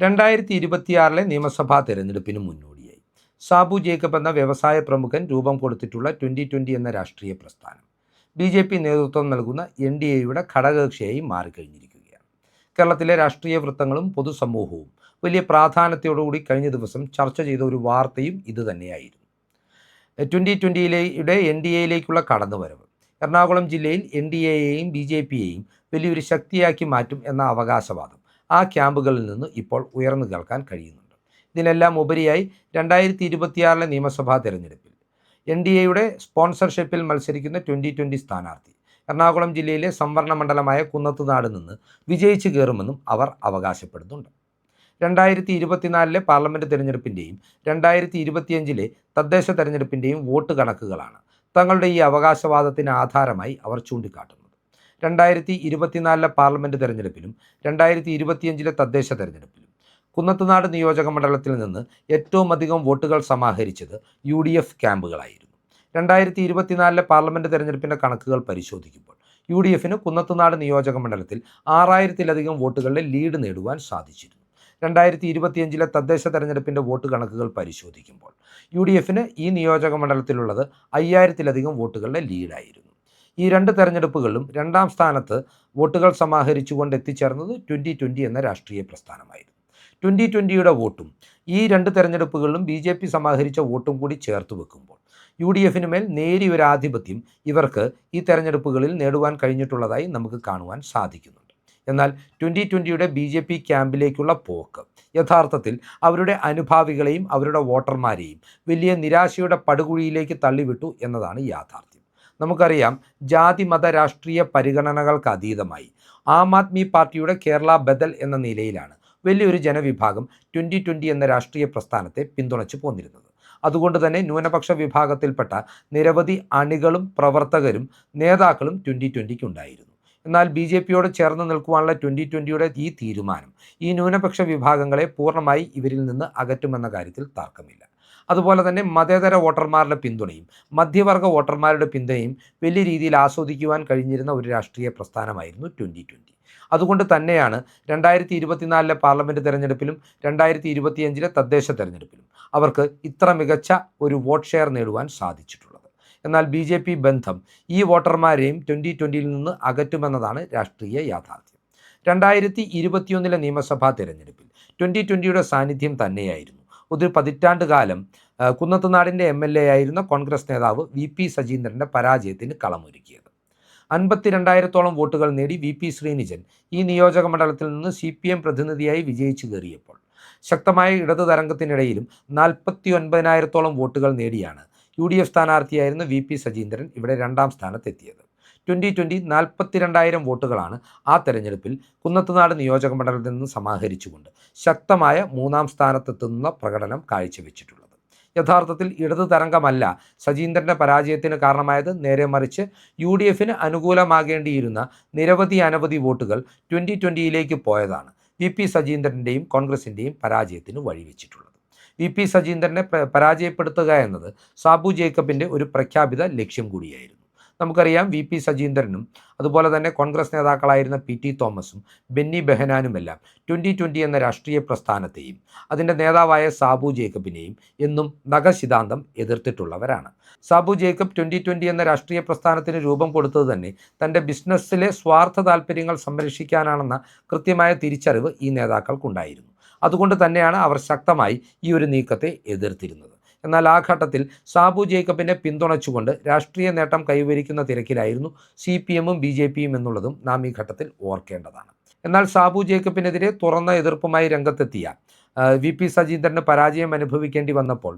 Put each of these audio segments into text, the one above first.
2026 നിയമസഭാ തെരഞ്ഞെടുപ്പിന് മുന്നോടിയായി സാബു ജേക്കബ് എന്ന വ്യവസായ പ്രമുഖൻ രൂപം കൊടുത്തിട്ടുള്ള 2020 എന്ന രാഷ്ട്രീയ പ്രസ്ഥാനം BJP നേതൃത്വം നൽകുന്ന NDAയുടെ ഘടകകക്ഷിയായി മാറിക്കഴിഞ്ഞിരിക്കുകയാണ്. കേരളത്തിലെ രാഷ്ട്രീയ വൃത്തങ്ങളും പൊതുസമൂഹവും വലിയ പ്രാധാന്യത്തോടുകൂടി കഴിഞ്ഞ ദിവസം ചർച്ച ചെയ്ത ഒരു വാർത്തയും ഇതുതന്നെയായിരുന്നു. 2020 NDAയിലേക്കുള്ള കടന്നുവരവ് എറണാകുളം ജില്ലയിൽ NDAയെയും BJPയെയും വലിയൊരു ശക്തിയാക്കി മാറ്റും എന്ന അവകാശവാദം ആ ക്യാമ്പുകളിൽ നിന്ന് ഇപ്പോൾ ഉയർന്നു കേൾക്കാൻ കഴിയുന്നുണ്ട്. ഇതിനെല്ലാം ഉപരിയായി 2026 നിയമസഭാ തെരഞ്ഞെടുപ്പിൽ NDAയുടെ സ്പോൺസർഷിപ്പിൽ മത്സരിക്കുന്ന 2020 സ്ഥാനാർത്ഥി എറണാകുളം ജില്ലയിലെ സംവരണ മണ്ഡലമായ കുന്നത്തുനാട് നിന്ന് വിജയിച്ചു കയറുമെന്നും അവർ അവകാശപ്പെടുന്നുണ്ട്. 2024 പാർലമെൻറ്റ് തെരഞ്ഞെടുപ്പിൻ്റെയും 2025 തദ്ദേശ തെരഞ്ഞെടുപ്പിൻ്റെയും വോട്ട് കണക്കുകളാണ് തങ്ങളുടെ ഈ അവകാശവാദത്തിന് ആധാരമായി അവർ ചൂണ്ടിക്കാട്ടുന്നത്. 2024 പാർലമെൻറ്റ് തെരഞ്ഞെടുപ്പിലും 2025 തദ്ദേശ തെരഞ്ഞെടുപ്പിലും കുന്നത്തുനാട് നിയോജക മണ്ഡലത്തിൽ നിന്ന് ഏറ്റവും അധികം വോട്ടുകൾ സമാഹരിച്ചത് UDF ക്യാമ്പുകളായിരുന്നു. 2024 പാർലമെൻറ്റ് തെരഞ്ഞെടുപ്പിൻ്റെ കണക്കുകൾ പരിശോധിക്കുമ്പോൾ UDFന് കുന്നത്തുനാട് നിയോജക മണ്ഡലത്തിൽ 6000-ലധികം വോട്ടുകളുടെ ലീഡ് നേടുവാൻ സാധിച്ചിരുന്നു. 2025 തദ്ദേശ തെരഞ്ഞെടുപ്പിൻ്റെ വോട്ട് കണക്കുകൾ പരിശോധിക്കുമ്പോൾ UDFന് ഈ നിയോജക മണ്ഡലത്തിലുള്ളത് 5000-ലധികം വോട്ടുകളുടെ ലീഡായിരുന്നു. ഈ രണ്ട് തെരഞ്ഞെടുപ്പുകളിലും രണ്ടാം സ്ഥാനത്ത് വോട്ടുകൾ സമാഹരിച്ചുകൊണ്ട് എത്തിച്ചേർന്നത് 2020 എന്ന രാഷ്ട്രീയ പ്രസ്ഥാനമായിരുന്നു. 2020യുടെ വോട്ടും ഈ രണ്ട് തെരഞ്ഞെടുപ്പുകളിലും BJP സമാഹരിച്ച വോട്ടും കൂടി ചേർത്ത് വെക്കുമ്പോൾ UDFന് മേൽ നേരിയൊരു ആധിപത്യം ഇവർക്ക് ഈ തെരഞ്ഞെടുപ്പുകളിൽ നേടുവാൻ കഴിഞ്ഞിട്ടുള്ളതായി നമുക്ക് കാണുവാൻ സാധിക്കുന്നുണ്ട്. എന്നാൽ 2020യുടെ BJP ക്യാമ്പിലേക്കുള്ള പോക്ക് യഥാർത്ഥത്തിൽ അവരുടെ അനുഭാവികളെയും അവരുടെ വോട്ടർമാരെയും വലിയ നിരാശയുടെ പടുകുഴിയിലേക്ക് തള്ളിവിട്ടു എന്നതാണ് യാഥാർത്ഥ്യം. നമുക്കറിയാം, ജാതി മത രാഷ്ട്രീയ പരിഗണനകൾക്ക് അതീതമായി ആം ആദ്മി പാർട്ടിയുടെ കേരള ബദൽ എന്ന നിലയിലാണ് വലിയൊരു ജനവിഭാഗം 2020 എന്ന രാഷ്ട്രീയ പ്രസ്ഥാനത്തെ പിന്തുണച്ചു പോന്നിരുന്നത്. അതുകൊണ്ട് തന്നെ ന്യൂനപക്ഷ വിഭാഗത്തിൽപ്പെട്ട നിരവധി അണികളും പ്രവർത്തകരും നേതാക്കളും 2020 ഉണ്ടായിരുന്നു. എന്നാൽ BJPയോട് ചേർന്ന് നിൽക്കുവാനുള്ള 2020യുടെ ഈ തീരുമാനം ഈ ന്യൂനപക്ഷ വിഭാഗങ്ങളെ പൂർണ്ണമായി ഇവരിൽ നിന്ന് അകറ്റുമെന്ന കാര്യത്തിൽ തർക്കമില്ല. അതുപോലെ തന്നെ മതേതര വോട്ടർമാരുടെ പിന്തുണയും മധ്യവർഗ വോട്ടർമാരുടെ പിന്തുണയും വലിയ രീതിയിൽ ആസ്വദിക്കുവാൻ കഴിഞ്ഞിരുന്ന ഒരു രാഷ്ട്രീയ പ്രസ്ഥാനമായിരുന്നു 2020. അതുകൊണ്ട് തന്നെയാണ് 2024 പാർലമെൻറ്റ് തെരഞ്ഞെടുപ്പിലും 2025 തദ്ദേശ തെരഞ്ഞെടുപ്പിലും അവർക്ക് ഇത്ര മികച്ച ഒരു വോട്ട് ഷെയർ നേടുവാൻ സാധിച്ചിട്ടുള്ളത്. എന്നാൽ BJP ബന്ധം ഈ വോട്ടർമാരെയും 2020യിൽ നിന്ന് അകറ്റുമെന്നതാണ് രാഷ്ട്രീയ യാഥാർത്ഥ്യം. 2021 നിയമസഭാ തെരഞ്ഞെടുപ്പിൽ 2020യുടെ സാന്നിധ്യം തന്നെയായിരുന്നു ഒരു പതിറ്റാണ്ട് കാലം കുന്നത്തുനാടിൻ്റെ MLA ആയിരുന്ന കോൺഗ്രസ് നേതാവ് VP സജീന്ദ്രൻ്റെ പരാജയത്തിന് കളമൊരുക്കിയത്. 52,000-ഓളം വോട്ടുകൾ നേടി VP ശ്രീനിജൻ ഈ നിയോജക മണ്ഡലത്തിൽ നിന്ന് CPM പ്രതിനിധിയായി വിജയിച്ചു കയറിയപ്പോൾ ശക്തമായ ഇടതു തരംഗത്തിനിടയിലും 49,000-ഓളം വോട്ടുകൾ നേടിയാണ് UDF സ്ഥാനാർത്ഥിയായിരുന്ന VP സജീന്ദ്രൻ ഇവിടെ രണ്ടാം സ്ഥാനത്തെത്തിയത്. 2020 42,000 വോട്ടുകളാണ് ആ തെരഞ്ഞെടുപ്പിൽ കുന്നത്തുനാട് നിയോജക മണ്ഡലത്തിൽ നിന്ന് സമാഹരിച്ചുകൊണ്ട് ശക്തമായ മൂന്നാം സ്ഥാനത്തെത്തുന്ന പ്രകടനം കാഴ്ചവെച്ചിട്ടുള്ളത്. യഥാർത്ഥത്തിൽ ഇടതു തരംഗമല്ല സജീന്ദ്രൻ്റെ പരാജയത്തിന് കാരണമായത്, നേരെ മറിച്ച് UDFന് അനുകൂലമാകേണ്ടിയിരുന്ന അനവധി വോട്ടുകൾ 2020യിലേക്ക് പോയതാണ് VP സജീന്ദ്രൻ്റെയും കോൺഗ്രസിൻ്റെയും പരാജയത്തിന് വഴിവെച്ചിട്ടുള്ളത്. VP സജീന്ദ്രനെ പരാജയപ്പെടുത്തുക എന്നത് സാബു ജേക്കബിൻ്റെ ഒരു പ്രഖ്യാപിത ലക്ഷ്യം കൂടിയായിരുന്നു. നമുക്കറിയാം, VP സജീന്ദ്രനും അതുപോലെ തന്നെ കോൺഗ്രസ് നേതാക്കളായിരുന്ന PT തോമസും ബെന്നി ബെഹനാനുമെല്ലാം 2020 എന്ന രാഷ്ട്രീയ പ്രസ്ഥാനത്തെയും അതിൻ്റെ നേതാവായ സാബു ജേക്കബിനെയും എന്നും നഖശിതാന്തം എതിർത്തിട്ടുള്ളവരാണ്. സാബു ജേക്കബ് 2020 എന്ന രാഷ്ട്രീയ പ്രസ്ഥാനത്തിന് രൂപം കൊടുത്തത് തന്നെ തൻ്റെ ബിസിനസ്സിലെ സ്വാർത്ഥ താല്പര്യങ്ങൾ സംരക്ഷിക്കാനാണെന്ന കൃത്യമായ തിരിച്ചറിവ് ഈ നേതാക്കൾക്കുണ്ടായിരുന്നു. അതുകൊണ്ട് തന്നെയാണ് അവർ ശക്തമായി ഈ ഒരു നീക്കത്തെ എതിർത്തിരുന്നത്. എന്നാൽ ആ ഘട്ടത്തിൽ സാബു ജേക്കബിനെ പിന്തുണച്ചുകൊണ്ട് രാഷ്ട്രീയ നേട്ടം കൈവരിക്കുന്ന തിരക്കിലായിരുന്നു CPMും BJPയും എന്നുള്ളതും നാം ഈ ഘട്ടത്തിൽ ഓർക്കേണ്ടതാണ്. എന്നാൽ സാബു ജേക്കബിനെതിരെ തുറന്ന എതിർപ്പുമായി രംഗത്തെത്തിയ VP സജീന്ദ്രന് പരാജയം അനുഭവിക്കേണ്ടി വന്നപ്പോൾ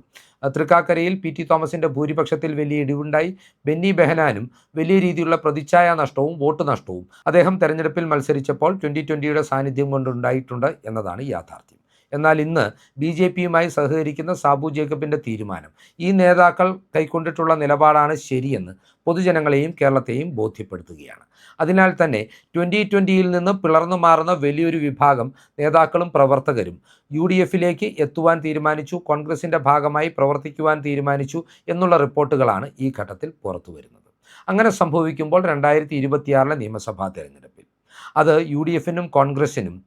തൃക്കാക്കരയിൽ PT തോമസിൻ്റെ ഭൂരിപക്ഷത്തിൽ വലിയ ഇടിവുണ്ടായി. ബെന്നി ബെഹനാനും വലിയ രീതിയിലുള്ള പ്രതിച്ഛായ നഷ്ടവും വോട്ട് നഷ്ടവും അദ്ദേഹം തെരഞ്ഞെടുപ്പിൽ മത്സരിച്ചപ്പോൾ 2020യുടെ സാന്നിധ്യം കൊണ്ടുണ്ടായിട്ടുണ്ട് എന്നതാണ് യാഥാർത്ഥ്യം. എന്നാൽ ഇന്ന് BJPയുമായി സഹകരിക്കുന്ന സാബു ജേക്കബിൻ്റെ തീരുമാനം ഈ നേതാക്കൾ കൈക്കൊണ്ടിട്ടുള്ള നിലപാടാണ് ശരിയെന്ന് പൊതുജനങ്ങളെയും കേരളത്തെയും ബോധ്യപ്പെടുത്തുകയാണ്. അതിനാൽ തന്നെ 2020യിൽ നിന്ന് പിളർന്നു മാറുന്ന വലിയൊരു വിഭാഗം നേതാക്കളും പ്രവർത്തകരും UDFിലേക്ക് എത്തുവാൻ തീരുമാനിച്ചു, കോൺഗ്രസിൻ്റെ ഭാഗമായി പ്രവർത്തിക്കുവാൻ തീരുമാനിച്ചു എന്നുള്ള റിപ്പോർട്ടുകളാണ് ഈ ഘട്ടത്തിൽ പുറത്തു വരുന്നത്. അങ്ങനെ സംഭവിക്കുമ്പോൾ 2026 നിയമസഭാ തെരഞ്ഞെടുപ്പിൽ അത് UDFിനും കോൺഗ്രസിനും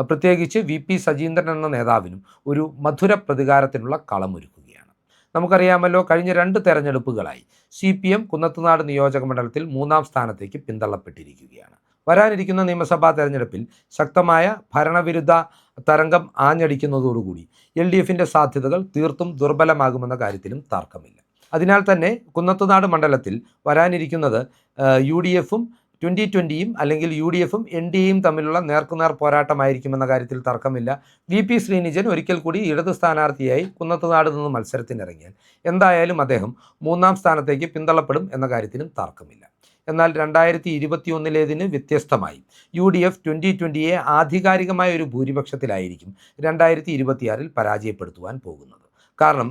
പ്രത്യേകിച്ച് VP സജീന്ദ്രൻ എന്ന നേതാവിനും ഒരു മധുര പ്രതികാരത്തിനുള്ള കളമൊരുക്കുകയാണ്. നമുക്കറിയാമല്ലോ, കഴിഞ്ഞ 2 തെരഞ്ഞെടുപ്പുകളായി CPM കുന്നത്തുനാട് നിയോജക മണ്ഡലത്തിൽ 3ാം സ്ഥാനത്തേക്ക് പിന്തള്ളപ്പെട്ടിരിക്കുകയാണ്. വരാനിരിക്കുന്ന നിയമസഭാ തെരഞ്ഞെടുപ്പിൽ ശക്തമായ ഭരണവിരുദ്ധ തരംഗം ആഞ്ഞടിക്കുന്നതോടുകൂടി LDFിൻ്റെ സാധ്യതകൾ തീർത്തും ദുർബലമാകുമെന്ന കാര്യത്തിലും തർക്കമില്ല. അതിനാൽ തന്നെ കുന്നത്തുനാട് മണ്ഡലത്തിൽ വരാനിരിക്കുന്നത് UDFും 2020യും അല്ലെങ്കിൽ UDFും NDAയും തമ്മിലുള്ള നേർക്കുനേർ പോരാട്ടമായിരിക്കുമെന്ന കാര്യത്തിൽ തർക്കമില്ല. VP ശ്രീനിജൻ ഒരിക്കൽ കൂടി ഇടത് സ്ഥാനാർത്ഥിയായി കുന്നത്തുനാട് നിന്ന് മത്സരത്തിനിറങ്ങിയാൽ എന്തായാലും അദ്ദേഹം 3ാം സ്ഥാനത്തേക്ക് പിന്തള്ളപ്പെടും എന്ന കാര്യത്തിലും തർക്കമില്ല. എന്നാൽ 2021 വ്യത്യസ്തമായി UDF 2020യെ ആധികാരികമായ ഒരു ഭൂരിപക്ഷത്തിലായിരിക്കും 2026 പരാജയപ്പെടുത്തുവാൻ പോകുന്നത്. കാരണം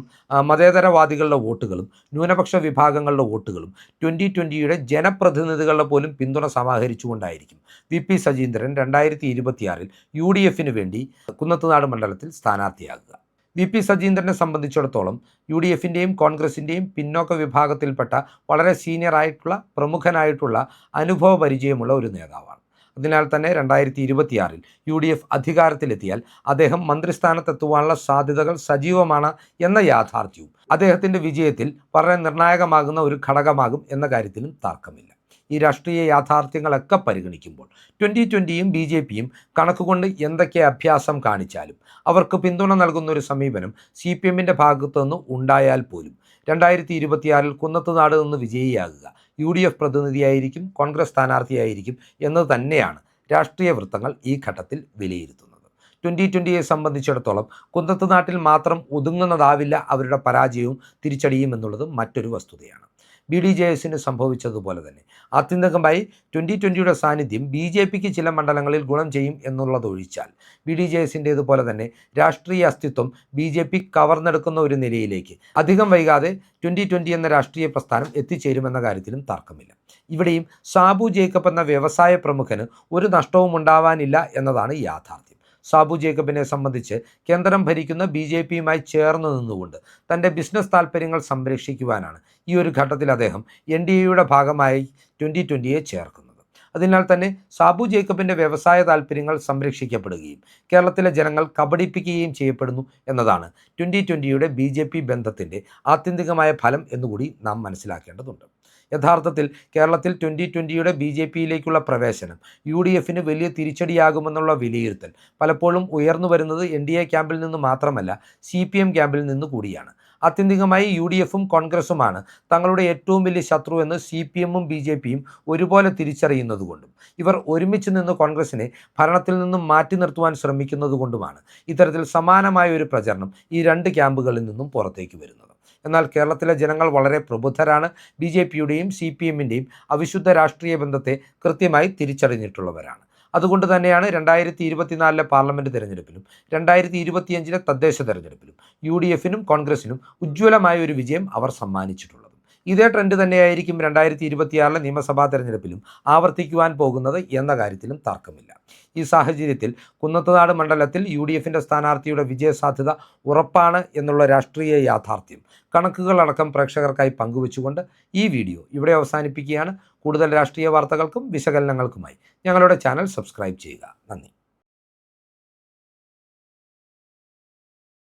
മതേതരവാദികളുടെ വോട്ടുകളും ന്യൂനപക്ഷ വിഭാഗങ്ങളുടെ വോട്ടുകളും 2020യുടെ ജനപ്രതിനിധികളുടെ പോലും പിന്തുണ സമാഹരിച്ചുകൊണ്ടായിരിക്കും VP സജീന്ദ്രൻ 2026 UDFിന് വേണ്ടി കുന്നത്തുനാട് മണ്ഡലത്തിൽ സ്ഥാനാർത്ഥിയാകുക. VP സജീന്ദ്രനെ സംബന്ധിച്ചിടത്തോളം UDFിൻ്റെയും കോൺഗ്രസിൻ്റെയും പിന്നോക്ക വിഭാഗത്തിൽപ്പെട്ട വളരെ സീനിയറായിട്ടുള്ള പ്രമുഖനായിട്ടുള്ള അനുഭവ പരിചയമുള്ള ഒരു നേതാവാണ്. അതിനാൽ തന്നെ 2026 UDF അധികാരത്തിലെത്തിയാൽ അദ്ദേഹം മന്ത്രിസ്ഥാനത്തെത്തുവാനുള്ള സാധ്യതകൾ സജീവമാണ് എന്ന യാഥാർത്ഥ്യവും അദ്ദേഹത്തിൻ്റെ വിജയത്തിൽ വളരെ നിർണായകമാകുന്ന ഒരു ഘടകമാകും എന്ന കാര്യത്തിലും തർക്കമില്ല. ഈ രാഷ്ട്രീയ യാഥാർത്ഥ്യങ്ങളൊക്കെ പരിഗണിക്കുമ്പോൾ 2020യും BJPയും കണക്കുകൊണ്ട് എന്തൊക്കെ അഭ്യാസം കാണിച്ചാലും അവർക്ക് പിന്തുണ നൽകുന്ന ഒരു സമീപനം CPMൻ്റെ ഭാഗത്തു നിന്ന് ഉണ്ടായാൽ പോലും 2026 കുന്നത്തുനാട് നിന്ന് വിജയിയാകുക UDF പ്രതിനിധിയായിരിക്കും, കോൺഗ്രസ് സ്ഥാനാർത്ഥിയായിരിക്കും എന്നത് തന്നെയാണ് രാഷ്ട്രീയ വൃത്തങ്ങൾ ഈ ഘട്ടത്തിൽ വിലയിരുത്തുന്നത്. 2020യെ സംബന്ധിച്ചിടത്തോളം കുന്നത്തുനാട്ടിൽ മാത്രം ഒതുങ്ങുന്നതാവില്ല അവരുടെ പരാജയവും തിരിച്ചടിയും എന്നുള്ളത് മറ്റൊരു വസ്തുതയാണ്. BDJSന് സംഭവിച്ചതുപോലെ തന്നെ ആത്യന്തികമായി 2020യുടെ സാന്നിധ്യം BJPക്ക് ചില മണ്ഡലങ്ങളിൽ ഗുണം ചെയ്യും എന്നുള്ളതൊഴിച്ചാൽ BDJSൻ്റേതുപോലെ തന്നെ രാഷ്ട്രീയ അസ്തിത്വം BJP കവർന്നെടുക്കുന്ന ഒരു നിലയിലേക്ക് അധികം വൈകാതെ 2020 എന്ന രാഷ്ട്രീയ പ്രസ്ഥാനം എത്തിച്ചേരുമെന്ന കാര്യത്തിലും തർക്കമില്ല. ഇവിടെയും സാബു ജേക്കബ് എന്ന വ്യവസായ പ്രമുഖന് ഒരു നഷ്ടവും ഉണ്ടാവാനില്ല എന്നതാണ് യാഥാർത്ഥ്യം. സാബു ജേക്കബിനെ സംബന്ധിച്ച് കേന്ദ്രം ഭരിക്കുന്ന BJPയുമായി ചേർന്ന് നിന്നുകൊണ്ട് തൻ്റെ ബിസിനസ് താൽപ്പര്യങ്ങൾ സംരക്ഷിക്കുവാനാണ് ഈ ഒരു ഘട്ടത്തിൽ അദ്ദേഹം NDAയുടെ ഭാഗമായി 2020യെ ചേർക്കുന്നത്. അതിനാൽ തന്നെ സാബു ജേക്കബിൻ്റെ വ്യവസായ താൽപ്പര്യങ്ങൾ സംരക്ഷിക്കപ്പെടുകയും കേരളത്തിലെ ജനങ്ങൾ കബളിപ്പിക്കുകയും ചെയ്യപ്പെടുന്നു എന്നതാണ് 2020യുടെ BJP ബന്ധത്തിൻ്റെ ആത്യന്തികമായ ഫലം എന്നുകൂടി നാം മനസ്സിലാക്കേണ്ടതുണ്ട്. യഥാർത്ഥത്തിൽ കേരളത്തിൽ 2020യുടെ BJPയിലേക്കുള്ള പ്രവേശനം UDFന് വലിയ തിരിച്ചടിയാകുമെന്നുള്ള വിലയിരുത്തൽ പലപ്പോഴും ഉയർന്നു വരുന്നത് NDA ക്യാമ്പിൽ നിന്ന് മാത്രമല്ല CPM ക്യാമ്പിൽ നിന്ന് കൂടിയാണ്. ആത്യന്തികമായി UDFും കോൺഗ്രസുമാണ് തങ്ങളുടെ ഏറ്റവും വലിയ ശത്രു എന്ന് CPMും BJPയും ഒരുപോലെ തിരിച്ചറിയുന്നതുകൊണ്ടും ഇവർ ഒരുമിച്ച് നിന്ന് കോൺഗ്രസിനെ ഭരണത്തിൽ നിന്നും മാറ്റി നിർത്തുവാൻ ശ്രമിക്കുന്നതുകൊണ്ടുമാണ് ഇത്തരത്തിൽ സമാനമായ ഒരു പ്രചരണം ഈ 2 ക്യാമ്പുകളിൽ നിന്നും പുറത്തേക്ക് വരുന്നത്. എന്നാൽ കേരളത്തിലെ ജനങ്ങൾ വളരെ പ്രബുദ്ധരാണ്. BJPയുടെയും CPMൻ്റെയും അവിശുദ്ധ രാഷ്ട്രീയ ബന്ധത്തെ കൃത്യമായി തിരിച്ചറിഞ്ഞിട്ടുള്ളവരാണ്. അതുകൊണ്ട് തന്നെയാണ് 2024 പാർലമെൻറ്റ് തെരഞ്ഞെടുപ്പിലും 2025 തദ്ദേശ തെരഞ്ഞെടുപ്പിലും UDFനും കോൺഗ്രസിനും ഉജ്ജ്വലമായ ഒരു വിജയം അവർ സമ്മാനിച്ചിട്ടുള്ളത്. ഇതേ ട്രെൻഡ് തന്നെയായിരിക്കും 2026 നിയമസഭാ തെരഞ്ഞെടുപ്പിലും ആവർത്തിക്കുവാൻ പോകുന്നത് എന്ന കാര്യത്തിലും തർക്കമില്ല. ഈ സാഹചര്യത്തിൽ കുന്നത്തുനാട് മണ്ഡലത്തിൽ UDFിൻ്റെ സ്ഥാനാർത്ഥിയുടെ വിജയസാധ്യത ഉറപ്പാണ് എന്നുള്ള രാഷ്ട്രീയ യാഥാർത്ഥ്യം കണക്കുകളടക്കം പ്രേക്ഷകർക്കായി പങ്കുവെച്ചുകൊണ്ട് ഈ വീഡിയോ ഇവിടെ അവസാനിപ്പിക്കുകയാണ്. കൂടുതൽ രാഷ്ട്രീയ വാർത്തകൾക്കും വിശകലനങ്ങൾക്കുമായി ഞങ്ങളുടെ ചാനൽ സബ്സ്ക്രൈബ് ചെയ്യുക. നന്ദി.